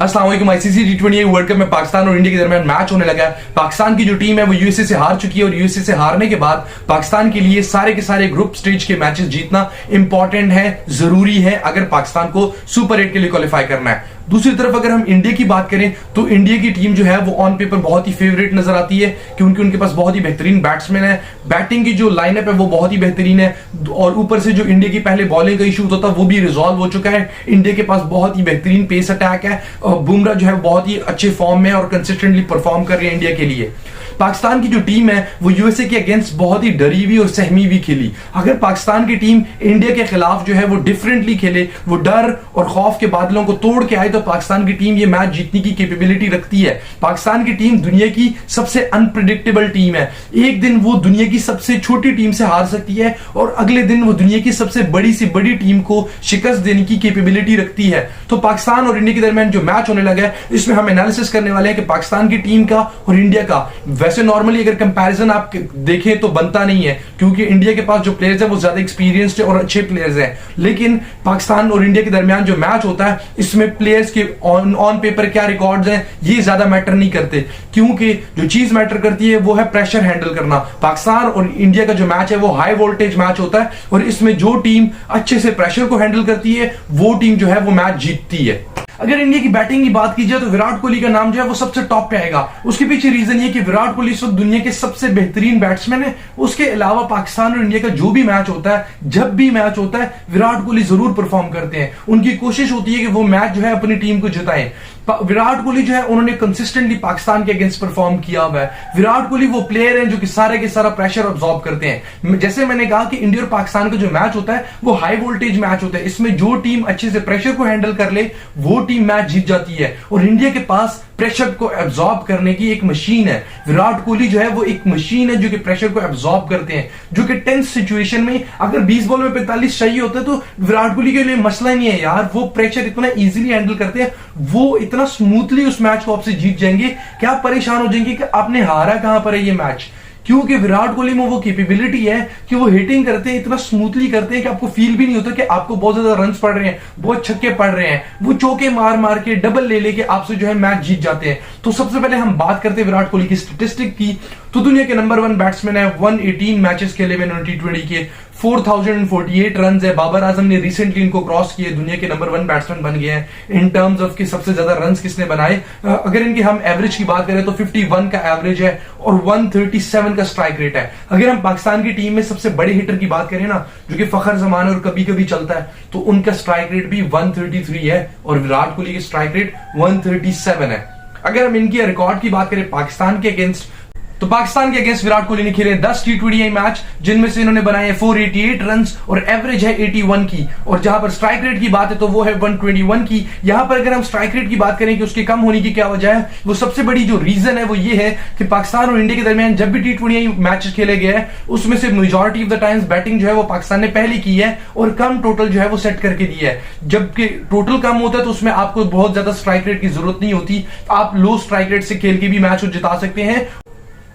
अस्सलाम वालेकुम। ICC T20 world cup में पाकिस्तान और इंडिया के दरमियान मैच होने लगा है। पाकिस्तान की जो टीम है वो यूएसए से हार चुकी है और यूएसए से हारने के बाद पाकिस्तान के लिए सारे के सारे ग्रुप स्टेज के मैचेस जीतना इंपॉर्टेंट है, जरूरी है अगर पाकिस्तान को सुपर 8 के लिए क्वालिफाई करना है। दूसरी तरफ अगर हम इंडिया की बात करें तो इंडिया की टीम जो है वो ऑन पेपर बहुत ही फेवरेट नजर आती है क्योंकि उनके पास बहुत ही बेहतरीन बैट्समैन है, बैटिंग की जो लाइनअप है वो बहुत ही बेहतरीन है और ऊपर से जो इंडिया की पहले बॉलिंग का इशू होता था वो भी रिजॉल्व हो चुका है। इंडिया के पास बहुत ही बेहतरीन पेस अटैक है और बुमराह जो है बहुत ही अच्छे फॉर्म में और कंसिस्टेंटली परफॉर्म कर रही है इंडिया के लिए। पाकिस्तान की जो टीम है वो यूएसए के अगेंस्ट बहुत ही डरी हुई और सहमी हुई खेली। अगर पाकिस्तान की टीम इंडिया के खिलाफ जो है वो डिफरेंटली खेले, वो डर और खौफ के बादलों को तोड़ के आए तो पाकिस्तान की टीम ये मैच जीतने की कैपेबिलिटी रखती है। पाकिस्तान की टीम दुनिया की सबसे अनप्रिडिक्टेबल टीम है। एक दिन वो दुनिया की सबसे छोटी टीम से हार सकती है और अगले दिन वो दुनिया की सबसे बड़ी से बड़ी टीम को शिकस्त देने की कैपेबिलिटी रखती है। तो पाकिस्तान और इंडिया के दरमियान जो मैच होने लगा है इसमें हम एनालिसिस करने वाले हैं कि पाकिस्तान की टीम का और इंडिया का। वैसे नॉर्मली अगर कंपैरिजन आप देखें तो बनता नहीं है क्योंकि इंडिया के पास जो प्लेयर्स हैं वो ज्यादा एक्सपीरियंस्ड और अच्छे प्लेयर्स हैं, लेकिन पाकिस्तान और इंडिया के दरमियान जो मैच होता है इसमें प्लेयर्स के ऑन पेपर क्या रिकॉर्ड्स हैं ये ज्यादा मैटर नहीं करते क्योंकि जो चीज मैटर करती है वो है प्रेशर हैंडल करना। पाकिस्तान और इंडिया का जो मैच है वो हाई वोल्टेज मैच होता है और इसमें जो टीम अच्छे से प्रेशर को हैंडल करती है वो टीम जो है वो मैच जीतती है। अगर इंडिया की बैटिंग की बात की जाए तो विराट कोहली का नाम जो है वो सबसे टॉप पे आएगा। उसके पीछे रीजन ये कि विराट कोहली इस वक्त दुनिया के सबसे बेहतरीन बैट्समैन है। उसके अलावा पाकिस्तान और इंडिया का जो भी मैच होता है, जब भी मैच होता है, विराट कोहली जरूर परफॉर्म करते हैं। उनकी कोशिश होती है कि वो मैच जो है अपनी टीम को जिताएं। विराट कोहली जो है उन्होंने कंसिस्टेंटली पाकिस्तान के अगेंस्ट परफॉर्म किया हुआ है। विराट कोहली वो प्लेयर हैं जो कि सारे के सारा प्रेशर अब्सॉर्ब करते हैं। जैसे मैंने कहा कि इंडिया और पाकिस्तान का जो मैच होता है वो हाई वोल्टेज मैच होता है। इसमें जो टीम अच्छे से प्रेशर को हैंडल कर ले वो टीम मैच जीत जाती है और इंडिया के पास प्रेशर को एब्सॉर्ब करने की एक मशीन है। विराट कोहली जो है वो एक मशीन है जो कि प्रेशर को एब्सॉर्ब करते हैं, जो कि टेंस सिचुएशन में अगर 20 बॉल में 45 चाहिए होता है तो विराट कोहली के लिए मसला ही नहीं है यार। वो प्रेशर इतना इजीली हैंडल करते हैं, वो इतना स्मूथली उस मैच को आपसे जीत जाएंगे कि आप परेशान हो जाएंगे कि आपने हारा कहां पर है ये मैच, क्योंकि विराट कोहली में वो कैपेबिलिटी है कि वो हिटिंग करते हैं, इतना स्मूथली करते हैं कि आपको फील भी नहीं होता कि आपको बहुत ज्यादा रन्स पड़ रहे हैं, बहुत छक्के पड़ रहे हैं। वो चौके मार मार के डबल ले लेके आपसे जो है मैच जीत जाते हैं। तो सबसे पहले हम बात करते हैं विराट कोहली की स्टैटिस्टिक की तो दुनिया के नंबर 1 बैट्समैन है। 118 मैचेस खेले हुए T20 के, 4048 रन है। बाबर आजम ने रिसेंटली इनको क्रॉस किए, दुनिया के नंबर 1 बैट्समैन बन गए हैं इन टर्म्स ऑफ कि सबसे ज्यादा रन किसने बनाए। अगर इनकी हम एवरेज की बात करें तो 51 का एवरेज है और 137 का स्ट्राइक रेट है। अगर हम पाकिस्तान की टीम में सबसे बड़े हिटर की बात करें ना, जो कि फखर जमान और कभी कभी चलता है, तो उनका स्ट्राइक रेट भी 133 है और विराट कोहली की स्ट्राइक रेट 137 है। अगर हम इनकी रिकॉर्ड की बात करें पाकिस्तान के अगेंस्ट तो पाकिस्तान के अगेंस्ट विराट कोहली ने खेले 10 T20 मैच जिनमें से इन्होंने बनाए 488 रन और एवरेज है 81 की, और जहां पर स्ट्राइक रेट की बात है तो वो है 121 की। यहां पर अगर हम स्ट्राइक रेट की बात करें कि उसके कम होने की क्या वजह है, वो सबसे बड़ी जो रीजन है वो ये है कि पाकिस्तान और इंडिया के दरमियान जब भी T20 मैच खेले गए हैं उसमें से majority of the times batting जो है वो पाकिस्तान ने पहले की है और कम टोटल जो है वो सेट करके दिया है। जबकि टोटल कम होता है तो उसमें आपको बहुत ज्यादा स्ट्राइक रेट की जरूरत नहीं होती, आप लो स्ट्राइक रेट से खेल के भी मैच को जिता सकते हैं।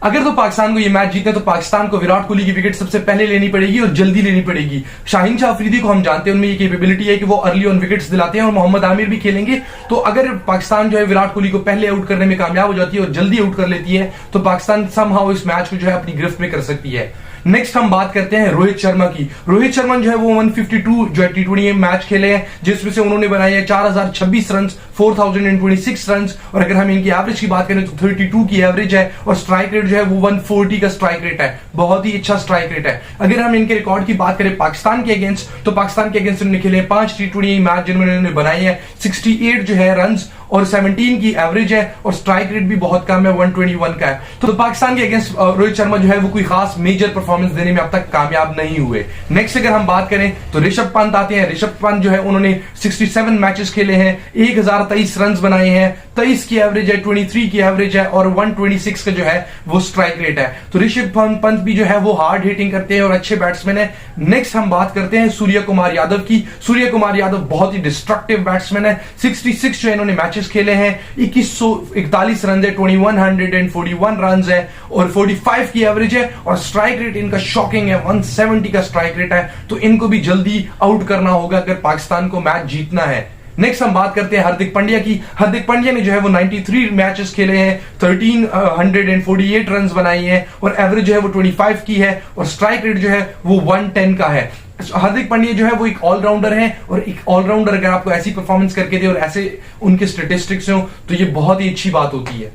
अगर तो पाकिस्तान को ये मैच जीतना है तो पाकिस्तान को विराट कोहली की विकेट सबसे पहले लेनी पड़ेगी और जल्दी लेनी पड़ेगी। शाहीन शाह अफरीदी को हम जानते हैं, उनमें ये कैपेबिलिटी है कि वो अर्ली ऑन विकेट्स दिलाते हैं और मोहम्मद आमिर भी खेलेंगे। तो अगर पाकिस्तान जो है विराट कोहली को पहले आउट करने में कामयाब हो जाती है और जल्दी आउट कर लेती है तो पाकिस्तान समहाउ इस मैच को जो है अपनी गिरफ्त में कर सकती है। नेक्स्ट हम बात करते हैं रोहित शर्मा की। रोहित शर्मा जो है वो 152 जो है T20 मैच खेले हैं जिसमें से उन्होंने बनाए हैं 4026 रन, 4026 रन, और अगर हम इनकी एवरेज की बात करें तो 32 की एवरेज है और स्ट्राइक रेट जो है वो 140 का स्ट्राइक रेट है, बहुत ही अच्छा स्ट्राइक रेट है। अगर हम इनके रिकॉर्ड की बात करें पाकिस्तान के अगेंस्ट तो पाकिस्तान के अगेंस्ट उन्होंने खेले 5 T20 मैच जिनमें उन्होंने बनाए हैं 68 जो है रन और 17 की एवरेज है और स्ट्राइक रेट भी बहुत कम है, 121 का है। तो पाकिस्तान के अगेंस्ट रोहित शर्मा जो है वो कोई खास मेजर परफॉर्मेंस देने में अब तक कामयाब नहीं हुए। नेक्स्ट अगर हम बात करें तो ऋषभ पंत आते हैं। ऋषभ पंत जो है उन्होंने 67 मैचेस खेले हैं, 1023 रन बनाए हैं, 23 की एवरेज है, 23 की एवरेज है और 126 का जो है वो स्ट्राइक रेट है। तो ऋषभ पंत भी जो है वो हार्ड हिटिंग करते हैं और अच्छे बैट्समैन है। नेक्स्ट हम बात करते हैं सूर्य कुमार यादव की। सूर्य कुमार यादव बहुत ही डिस्ट्रक्टिव बैट्समैन है। 66 जो इन्होंने मैचेस खेले हैं, 2141 रन है, 2141 रन है और 45 की एवरेज है और स्ट्राइक रेट इनका शॉकिंग है, 170 का स्ट्राइक रेट है। तो इनको भी जल्दी आउट करना होगा अगर पाकिस्तान को मैच जीतना है। नेक्स्ट हम बात करते हैं हार्दिक पांड्या की। हार्दिक पांड्या ने जो है वो 93 मैचेस खेले हैं, 1348 रन बनाए हैं और एवरेज जो है वो 25 की है और स्ट्राइक रेट जो है वो 110 का है। हार्दिक पांड्या जो है वो एक ऑलराउंडर है और एक ऑलराउंडर अगर आपको ऐसी परफॉर्मेंस करके दे और ऐसे उनके स्टेटिस्टिक्स हो तो ये बहुत ही अच्छी बात होती है।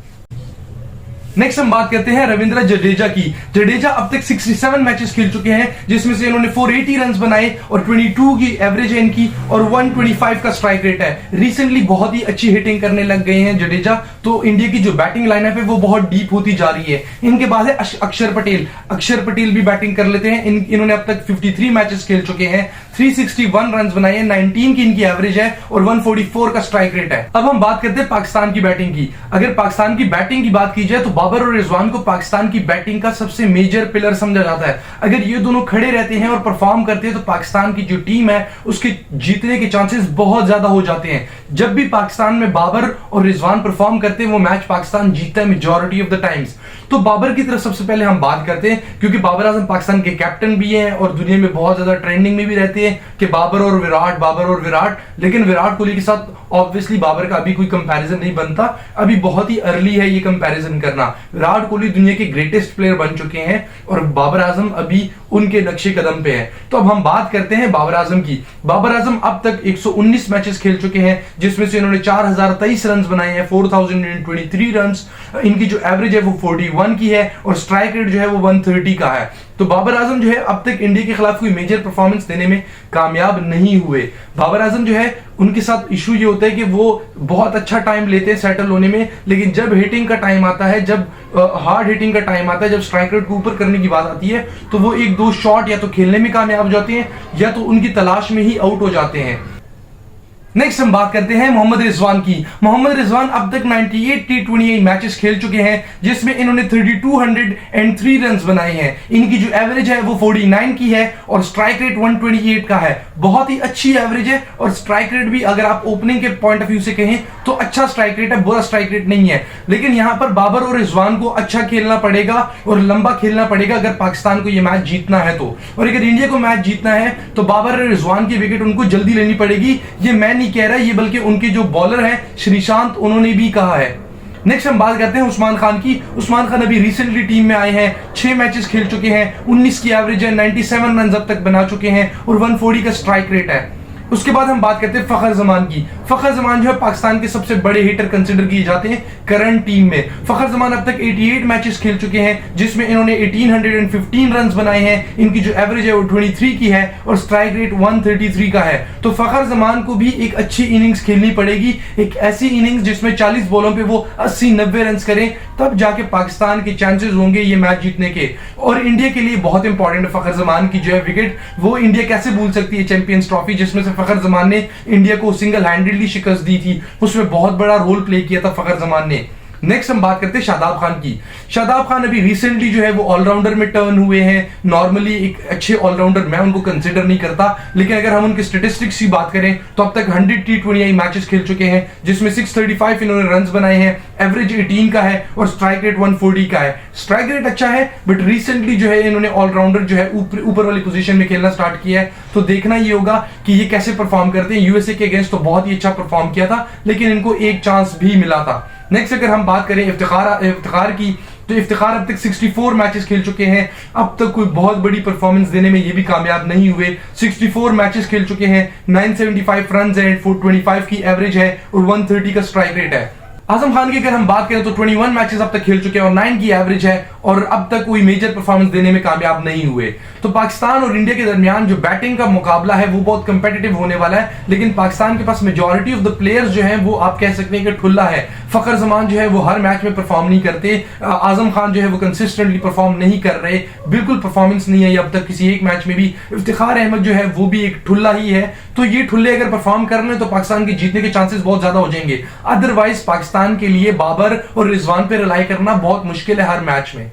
नेक्स्ट हम बात करते हैं रविंद्र जडेजा की। जडेजा अब तक 67 मैचेस खेल चुके हैं जिसमें से इन्होंने 480 रन बनाए और 22 की एवरेज है इनकी और 125 का स्ट्राइक रेट है। रिसेंटली बहुत ही अच्छी हिटिंग करने लग गए हैं जडेजा, तो इंडिया की जो बैटिंग लाइनअप है वो बहुत डीप होती जा रही है। इनके बाद है अक्षर पटेल। अक्षर पटेल भी बैटिंग कर लेते हैं। इन्होंने अब तक 53 मैचेस खेल चुके हैं, 361 रन बनाए हैं, 19 की इनकी एवरेज है और 144 का स्ट्राइक रेट है। अब हम बात करते हैं पाकिस्तान की बैटिंग की। अगर पाकिस्तान की बैटिंग की बात की जाए तो बाबर और रिजवान को पाकिस्तान की बैटिंग का सबसे मेजर पिलर समझा जाता है। अगर ये दोनों खड़े रहते हैं और परफॉर्म करते हैं तो पाकिस्तान की जो टीम है उसके जीतने के चांसेस बहुत ज्यादा हो जाते हैं। जब भी पाकिस्तान में बाबर और रिजवान परफॉर्म करते हैं वो मैच पाकिस्तान जीतता है मेजॉरिटी ऑफ द टाइम्स। तो बाबर की तरफ सबसे पहले हम बात करते हैं क्योंकि बाबर आजम पाकिस्तान के कैप्टन भी हैं और दुनिया में बहुत ज्यादा ट्रेंडिंग में भी रहते हैं कि बाबर और विराट, लेकिन विराट कोहली के साथ ऑब्वियसली बाबर का अभी कोई कंपैरिजन नहीं बनता। अभी बहुत ही अर्ली है ये कंपैरिजन करना। विराट कोहली दुनिया के ग्रेटेस्ट प्लेयर बन चुके हैं और बाबर आजम अभी उनके नक्शे कदम पे है। तो अब हम बात करते हैं बाबर आजम की। बाबर आजम अब तक 119 मैचेस खेल चुके हैं जिसमें से इन्होंने 4023 रन बनाए हैं, 4023 रन। इनकी जो एवरेज है वो 41 की है और स्ट्राइक रेट जो है वो 130 का है। तो बाबर आजम जो है अब तक इंडिया के खिलाफ कोई मेजर परफॉर्मेंस देने में कामयाब नहीं हुए। बाबर आजम जो है उनके साथ इशू ये होता है कि वो बहुत अच्छा टाइम लेते हैं सेटल होने में, लेकिन जब हिटिंग का टाइम आता है, जब हार्ड हिटिंग का टाइम आता है, जब स्ट्राइक रेट को ऊपर करने की बात आती है तो वो एक दो शॉट या तो खेलने में कामयाब हो जाते हैं या तो उनकी तलाश में ही आउट हो जाते हैं। नेक्स्ट हम बात करते हैं मोहम्मद रिजवान की। मोहम्मद रिजवान अब तक 98 T20 मैचेस खेल चुके हैं जिसमें इन्होंने 3203 रन बनाए हैं। इनकी जो एवरेज है वो 49 की है और स्ट्राइक रेट 128 का है। बहुत ही अच्छी एवरेज है और स्ट्राइक रेट भी अगर आप ओपनिंग के पॉइंट ऑफ व्यू से कहें तो अच्छा स्ट्राइक रेट है, बुरा स्ट्राइक रेट नहीं है। लेकिन यहां पर बाबर और रिजवान को अच्छा खेलना पड़ेगा और लंबा खेलना पड़ेगा अगर पाकिस्तान को यह मैच जीतना है तो। और अगर इंडिया को मैच जीतना है तो बाबर और रिजवान की विकेट उनको जल्दी लेनी पड़ेगी। ये मैं कह रहा है, ये बल्कि उनके जो बॉलर हैं श्रीशांत उन्होंने भी कहा है। नेक्स्ट हम बात करते हैं उस्मान खान की। उस्मान खान अभी रिसेंटली टीम में आए हैं, 6 मैचेस खेल चुके हैं, 19 की एवरेज है, 97 रन अब तक बना चुके हैं और 140 का स्ट्राइक रेट है। उसके बाद हम बात करते हैं फखर जमान की। फखर जमान जो है पाकिस्तान के सबसे बड़े हिटर कंसिडर किए जाते हैं करंट टीम में। फखर जमान अब तक 88 मैचेस खेल चुके हैं जिसमें इन्होंने 1815 रन बनाए हैं। इनकी जो एवरेज है वो 23 की है और स्ट्राइक रेट 133 का है। तो फखर जमान को भी एक अच्छी इनिंग्स खेलनी पड़ेगी, एक ऐसी इनिंग्स जिसमें 40 बॉलों पे वो 80-90 रन करें, तब जाके पाकिस्तान के चांसेस होंगे ये मैच जीतने के। और इंडिया के लिए बहुत इंपॉर्टेंट है फखर जमान की जो है विकेट, वो इंडिया कैसे भूल सकती है चैंपियंस ट्रॉफी जिसमें से फखर जमान ने इंडिया को सिंगल हैंडेडली शिकस्त दी थी, उसमें बहुत बड़ा रोल प्ले किया था फखर जमान ने। नेक्स्ट हम बात करते हैं शादाब खान की। शादाब खान अभी रिसेंटली जो है वो ऑलराउंडर में टर्न हुए हैं। नॉर्मली एक अच्छे ऑलराउंडर मैं उनको कंसीडर नहीं करता, लेकिन अगर हम उनके स्टेटिस्टिक्स की बात करें तो अब तक 100 T20 मैचेस खेल चुके हैं जिसमें 635 इन्होंने रन बनाए हैं, एवरेज 18 का है और स्ट्राइक रेट 140 का है। स्ट्राइक रेट अच्छा है बट रिसेंटली जो है इन्होंने ऑलराउंडर जो है ऊपर वाली पोजीशन में खेलना स्टार्ट किया है, तो देखना ये होगा कि ये कैसे परफॉर्म करते हैं। यूएसए के अगेंस्ट तो बहुत ही अच्छा परफॉर्म किया था लेकिन इनको एक चांस भी मिला था। नेक्स्ट अगर हम बात करें इफ्तिखार की तो इफ्तिखार अब तक 64 मैचेस खेल चुके हैं, अब तक कोई बहुत बड़ी परफॉर्मेंस देने में ये भी कामयाब नहीं हुए। 64 मैचेस खेल चुके हैं, 975 रन है, 425 की एवरेज है और 130 का स्ट्राइक रेट है। आजम खान की अगर हम बात करें तो 21 मैचेस अब तक खेल चुके हैं और 9 की एवरेज है और अब तक कोई मेजर परफॉर्मेंस देने में कामयाब नहीं हुए। तो पाकिस्तान और इंडिया के दरमियान जो बैटिंग का मुकाबला है वो बहुत कंपेटिटिव होने वाला है, लेकिन पाकिस्तान के पास मेजॉरिटी ऑफ द प्लेयर्स जो हैं वो आप कह सकते हैं कि ठुल्ला है। फखर जमान जो है वो हर मैच में परफॉर्म नहीं करते, आजम खान जो है वो कंसिस्टेंटली परफॉर्म नहीं कर रहे, बिल्कुल परफॉर्मेंस नहीं है अब तक किसी एक मैच में भी। इफ्तिखार अहमद जो है वो भी एक ठुल्ला ही है, तो ये ठुल्ले अगर परफॉर्म कर रहे तो पाकिस्तान के जीतने के चांसेस बहुत ज्यादा हो जाएंगे। अदरवाइज पाकिस्तान के लिए बाबर और रिजवान पे रिलाई करना बहुत मुश्किल है हर मैच में।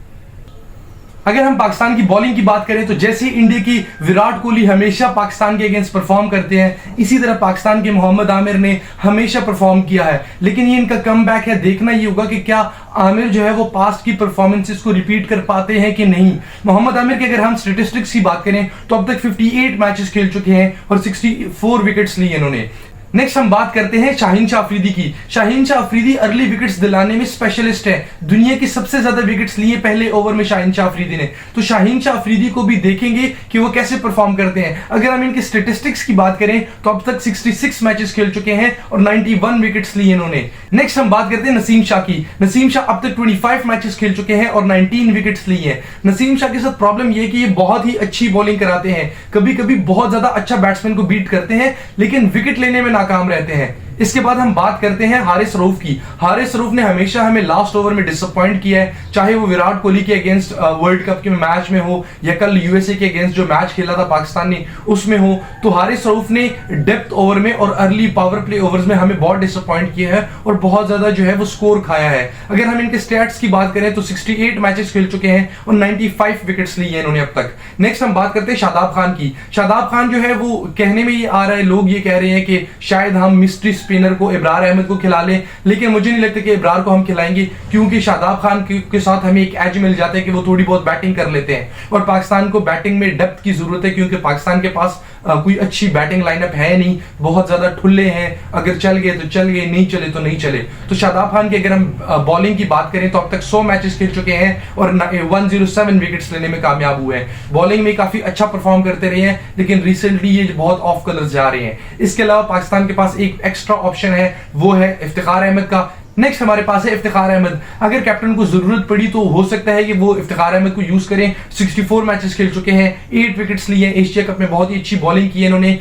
अगर हम पाकिस्तान की बॉलिंग की बात करें तो जैसे इंडिया की विराट कोहली हमेशा पाकिस्तान के अगेंस्ट परफॉर्म करते हैं, इसी तरह पाकिस्तान के मोहम्मद आमिर ने हमेशा परफॉर्म किया है, लेकिन ये इनका कमबैक है। देखना ये होगा कि क्या आमिर जो है वो पास्ट की परफॉर्मेंसेस को रिपीट कर पाते हैं कि नहीं। मोहम्मद आमिर की अगर हम स्टेटिस्टिक्स की बात करें तो अब तक 58 मैचेस खेल चुके हैं और 64 विकेट्स लिए इन्होंने। नेक्स्ट हम बात करते हैं शाहीन शाह अफरीदी की। शाहीन शाह अफरीदी अर्ली विकेट्स दिलाने में स्पेशलिस्ट है। दुनिया की सबसे ज्यादा विकेट्स लिए पहले ओवर में शाहीन शाह अफरीदी ने। तो शाहीन शाह अफरीदी को भी देखेंगे कि वो कैसे परफॉर्म करते हैं। अगर हम इनके स्टेटिस्टिक्स की बात करें तो अब तक 66 मैचेस खेल चुके हैं और 91 विकेट्स लिए इन्होंने। नेक्स्ट हम बात करते हैं नसीम शाह की। नसीम शाह अब तक 25 मैचेस खेल चुके हैं और 19 विकेट्स लिए हैं। नसीम शाह के साथ प्रॉब्लम यह है कि ये बहुत ही अच्छी बॉलिंग कराते हैं, कभी कभी बहुत ज्यादा अच्छा बैट्समैन को बीट करते हैं, लेकिन विकेट लेने में नाकाम रहते हैं। इसके बाद हम बात करते हैं हारिस रऊफ की। हारिस रऊफ ने हमेशा हमें लास्ट ओवर में डिसअपॉइंट किया है, चाहे वो विराट कोहली के अगेंस्ट वर्ल्ड कप के मैच में हो या कल यूएसए के अगेंस्ट जो मैच खेला था पाकिस्तान ने उसमें हो। तो हारिस रऊफ ने डेप्थ ओवर में और अर्ली पावर प्ले ओवर्स में हमें बहुत डिसअपॉइंट किया है और बहुत ज्यादा जो है वो स्कोर खाया है। अगर हम इनके स्टैट्स की बात करें तो 68 मैचेस खेल चुके हैं और 95 विकेट्स लिए हैं इन्होंने अब तक। नेक्स्ट हम बात करते हैं शादाब खान की। शादाब खान जो है वो कहने में ये आ रहा है, लोग ये कह रहे हैं कि शायद हम मिस्ट्री स्पिनर को इब्रार अहमद को खिला लें, लेकिन मुझे नहीं लगता कि इब्रार को हम खिलाएंगे, क्योंकि शादाब खान के साथ हमें एक एज मिल जाता है कि वो थोड़ी बहुत बैटिंग कर लेते हैं और पाकिस्तान को बैटिंग में डेप्थ की जरूरत है, क्योंकि पाकिस्तान के पास कोई अच्छी बैटिंग लाइनअप है नहीं, बहुत ज्यादा ठुल्ले हैं, अगर चल गए तो चल गए, नहीं चले तो नहीं चले। तो शादाब खान की अगर हम बॉलिंग की बात करें तो अब तक 100 मैचेस खेल चुके हैं और 107 विकेट्स लेने में कामयाब हुए हैं। बॉलिंग में काफी अच्छा परफॉर्म करते रहे हैं, लेकिन रिसेंटली ये बहुत ऑफ कलर्स जा रहे हैं। इसके अलावा पाकिस्तान के पास एक एक्स्ट्रा ऑप्शन है, वो है इफ्तिखार अहमद का। नेक्स्ट हमारे पास है इफ्तिखार अहमद। अगर कैप्टन को जरूरत पड़ी तो हो सकता है कि वो इफ्तिखार अहमद को यूज करें। 64 मैचेस खेल चुके हैं, 8 विकेट्स लिए हैं, एशिया कप में बहुत ही अच्छी बॉलिंग की है इन्होंने।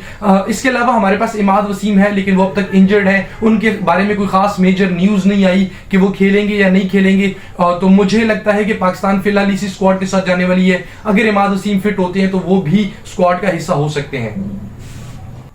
इसके अलावा हमारे पास इमाद वसीम है, लेकिन वो अब तक इंजर्ड है, उनके बारे में कोई खास मेजर न्यूज नहीं आई कि वो खेलेंगे या नहीं खेलेंगे। तो मुझे लगता है कि पाकिस्तान फिलहाल इसी स्क्वाड के साथ जाने वाली है। अगर इमाद वसीम फिट होते हैं तो वो भी स्क्वाड का हिस्सा हो सकते हैं।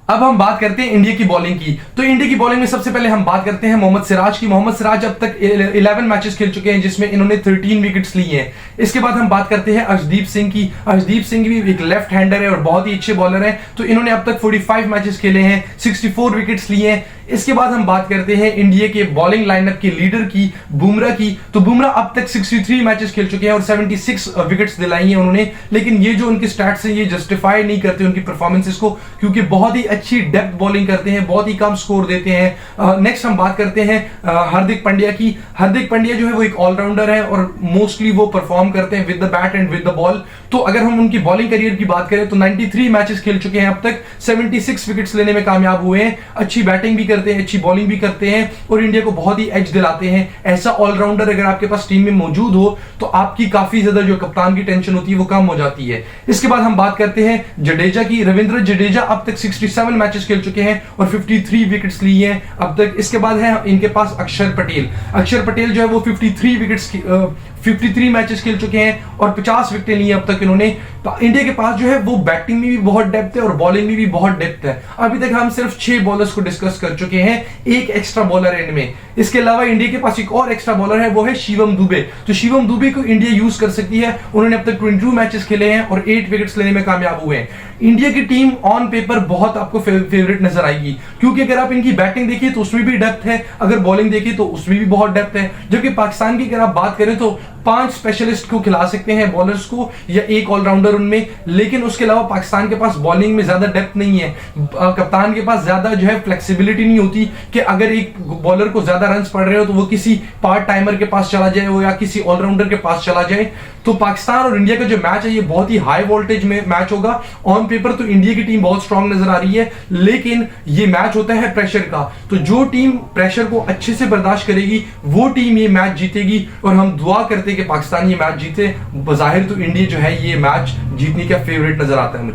अब हम बात करते हैं इंडिया की बॉलिंग की। तो इंडिया की बॉलिंग में सबसे पहले हम बात करते हैं मोहम्मद सिराज की। मोहम्मद सिराज अब तक 11 मैचेस खेल चुके हैं, जिसमें इन्होंने 13 विकेट्स लिए हैं। इसके बाद हम बात करते हैं अर्शदीप सिंह की। अर्शदीप सिंह भी एक लेफ्ट हैंडर है और बहुत ही अच्छे बॉलर हैं। तो इन्होंने अब तक 45 मैचेस खेले हैं, 64 विकेट्स लिए हैं। इसके बाद हम बात करते हैं इंडिया के बॉलिंग लाइनअप के लीडर की, बुमराह की। तो बुमराह अब तक 63 मैचेस खेल चुके हैं और 76 विकेट्स दिलाई हैं उन्होंने, लेकिन ये जो उनके स्टैट्स हैं ये जस्टिफाई नहीं करते उनकी परफॉर्मेंसेस को, क्योंकि बहुत ही अच्छी डेप्थ बॉलिंग करते हैं, बहुत ही कम स्कोर देते हैं। नेक्स्ट हम बात करते हैं हार्दिक पांड्या की। हार्दिक पांड्या जो है वो एक ऑलराउंडर है और मोस्टली वो परफॉर्म करते हैं with the bat and with the ball. तो अगर हम उनकी बॉलिंग करियर की बात करें तो 93 मैचेस खेल चुके हैं अब तक, 76 विकेट्स लेने में कामयाब हुए हैं। अच्छी बैटिंग भी करते हैं, अच्छी बॉलिंग भी करते हैं और इंडिया को बहुत ही एज दिलाते हैं। ऐसा ऑलराउंडर अगर आपके पास टीम में मौजूद हो तो आपकी काफी ज्यादा जो कप्तान की टेंशन होती है वो कम हो जाती है। इसके बाद हम बात करते हैं जडेजा की। रविंद्र जडेजा अब तक 67 मैचेस खेल चुके हैं और 53 विकेट्स लिए हैं अब तक। इसके बाद है इनके पास अक्षर पटेल। अक्षर पटेल जो है वो 53 मैचेस खेल चुके हैं और 50 विकेटें ली अब तक इन्होंने। तो इंडिया के पास जो है वो बैटिंग में भी बहुत डेप्थ है और बॉलिंग में भी बहुत डेप्थ है। अभी तक हम सिर्फ 6 बॉलर्स को डिस्कस कर चुके हैं, एक एक्स्ट्रा बॉलर है इनमें। इसके अलावा इंडिया के पास एक और एक्स्ट्रा बॉलर है, वो है शिवम दुबे। तो शिवम दुबे को इंडिया यूज कर सकती है। उन्होंने अब तक 22 मैचेस खेले हैं और 8 विकेट्स लेने में कामयाब हुए हैं। इंडिया की टीम ऑन पेपर बहुत आपको फेवरेट नजर आएगी, क्योंकि अगर आप इनकी बैटिंग देखिए तो उसमें भी डेप्थ है, अगर बॉलिंग देखिए तो उसमें भी बहुत डेप्थ है। जबकि पाकिस्तान की अगर आप बात करें तो 5 स्पेशलिस्ट को खिला सकते हैं बॉलर्स को या एक ऑलराउंडर उनमें, लेकिन उसके अलावा पाकिस्तान के पास बॉलिंग में ज्यादा डेप्थ नहीं है। कप्तान के पास ज्यादा जो है फ्लेक्सिबिलिटी नहीं होती कि अगर एक बॉलर को ज्यादा रन्स पड़ रहे हो तो वो किसी पार्ट टाइमर के पास चला जाए वो या किसी ऑलराउंडर के पास चला जाए। तो पाकिस्तान और इंडिया का जो मैच है ये बहुत ही हाई वोल्टेज में मैच होगा। ऑन पेपर तो इंडिया की टीम बहुत स्ट्रांग नजर आ रही है, लेकिन ये मैच होता है प्रेशर का। तो जो टीम प्रेशर को अच्छे से बर्दाश्त करेगी वो टीम ये मैच जीतेगी और हम दुआ करते हैं कि पाकिस्तान ये मैच जीते। बज़ाहिर तो इंडिया जो है ये मैच जीतने का फेवरेट नजर आता है मुझे।